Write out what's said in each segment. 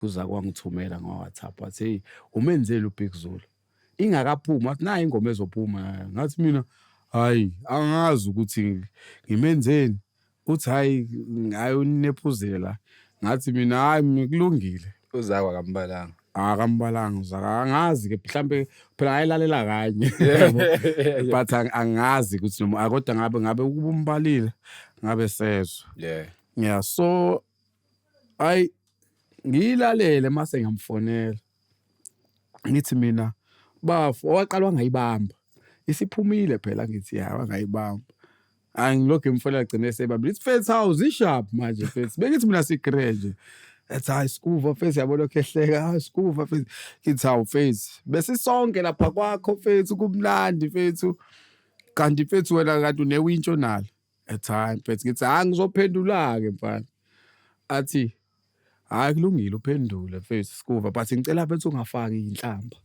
kuza kwangithumela ngo-WhatsApp wathi hey umenzele uBig Zulu ingakaphumi wathi nayi ingoma ezophuma ngathi mina hayi angazi ukuthi ngimenzeni uthi hayi ngayonephuzela la ngathi mina hayi kulungile uzakwa kambalanga akambalanga uzaka angazi ke mhlambe phela ngayilalela kanye but angazi ukuthi noma kodwa ngabe ukubumbalile ngabe sezwe yeah so ay ngiyilalele mase ngamfonela ngithi mina bafu owaqala wangayibamba isiphumile phela ngithi ya wangayibamba angilokho imfonela gcine sebaba lithi Faith house isharp manje Faith bengithi mina sigreje ethi hayi skuva Faith yabona okhehleka hayi skuva Faith kithi hawu Faith bese sonke lapha kwakho Faith kumnandi Faith kanti Faith wena kanti unewintsho nalo ethi hayi Faith ngithi angizophendula ke mfana athi hayi kulungile uphendule Faith skuva but ngicela Faith ungafaki inhlamba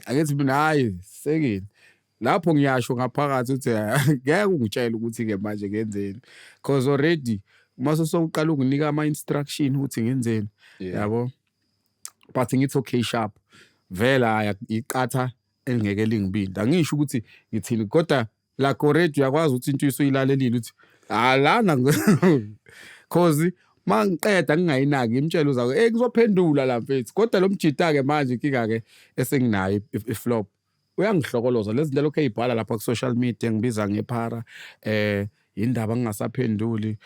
angithi mina hayi sekini lapho ngiyasho ngaphakathi uthi ngeke ungitshela ukuthi ke manje ngenzeni because already mase sokuqala unginika ama instruction ukuthi ngenzeni yabo but ngithi okay sharp vela iqatha engeke lingibinda angisho ukuthi ngithini kodwa la already uyakwazi ukuthi into uyilalelile uthi lana cause mangiqeda ngingayinaki imtshela uzayo kuzophendula la mfethu kodwa lo mjita ke manje inkinga ke esenginayo iflop uyangihlokoloza lezi zinto lokho ezibhala lapha ku social media ngibiza ngephara indaba ngingasaphenduli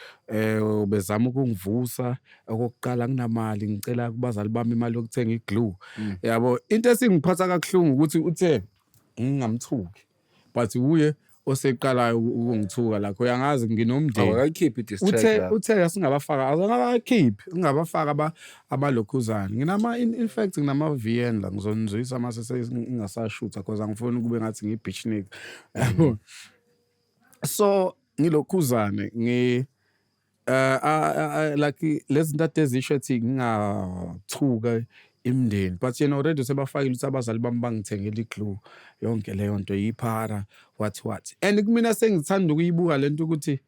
bezama ukungivusa okokuqala nginamali ngicela kubazali bami imali yokuthenga iglue yabo into esingiphatha kakhulu ukuthi uthe ngingamthuki but uye oseqalayo ukungithuka lakho uyangazi nginomndeni awakakhiphi distract uthe asingabafaka azangabakhiphi ngingabafaka abalokhuzana nginama in fact nginama VN la ngizonizwisa mase ngingasashutha because angifuni kube ngathi ngibeach nigga yabo so ngilokhuzane like lezi zinto ezisho ethi ngingathuka imndeni but yena already sebafakile ukuthi abazali bami bangithengele iglue yonke leyo nto yiphara what and kumina sengithanda ukuyibuka lento ukuthi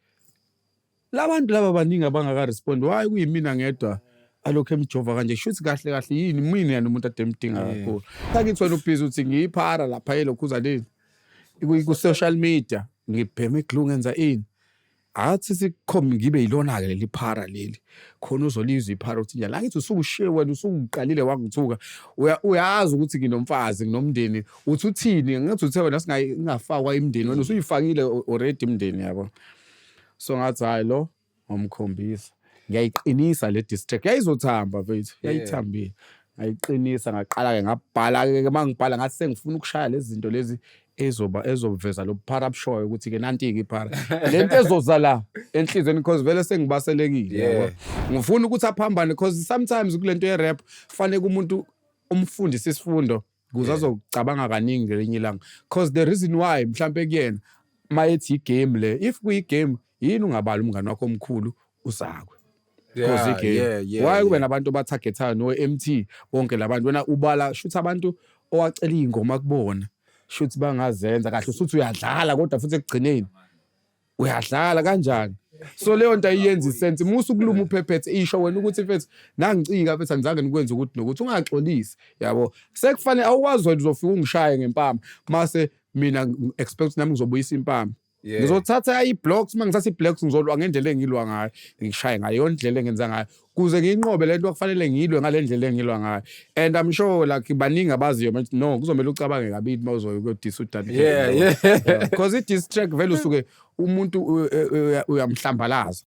labantu laba baningi abangaka respond why kuyimina ngedwa alokho emjova kanje shuthi kahle yini mina yana umuntu ademdinga kakhulu sakithi wena ubhizi uthi ngiyiphara lapha elokhuzaneni ku social media ngibheme iglue ngenza ini athi sikhombi ngibe yilona ke leli phara leli khona uzolizwa iphara uthi njalo angithi usukushiye wena usuqalile wangithuka uyazi ukuthi nginomfazi nginomndeni uthi uthini ngathi uthe wena singafakwa imndeni wena usuyifakile already imndeni yabo so ngathi hayi lo ngomkhombisa ngiyayiqinisa le district yayizothamba mfethu yayithambile ngayiqinisa ngaqala ke ngabhala ke mangibhala ngathi sengifuna ukushaya lezi zinto lezi ezobuveza lo phara bushoyo ukuthi ke nanti ke iphara lento ezoza la enhlizweni because vele sengibaselekile yabo ngifuna ukuthi aphambane because sometimes kulento ye rap fanele umuntu umfundisi isifundo ukuze azocabanga kaningi ngelinye ilanga because the reason why mhlambe kuyena mayethi igame le if kuyi game yini ungabala umngane wakho omkhulu usakwe because igame why kube nabantu batargetayo no MT bonke labantu wena ubala shoot abantu owacela ingoma kubona shoot bangazenza kahle usuthi uyadlala kodwa futhi ekugcineni uyadlala kanjani so leyo nto ayiyenza isense musu kuluma uphephethe isho wena ukuthi mfethu nangicika mfethu angizange nikwenze ukuthi nokuthi ungaxolisi yabo sekufanele awuwazi wena uzofika ungishaye ngempama mase mina expect nami ngizobuyisa impama ngizothatha i-blocks mangithatha i-blocks ngizolwa ngendlela engilwa ngayo ngishaye ngayo indlela engenza ngayo kuze ngiyinqobe lento okufanele ngiyilwe ngale ndlela engilwa ngayo and I'm sure like baningi abaziyo no kuzomela ucabange kabili mawuzoyo ukudisa udani because i-distract vele usuke umuntu uyamhlambalaza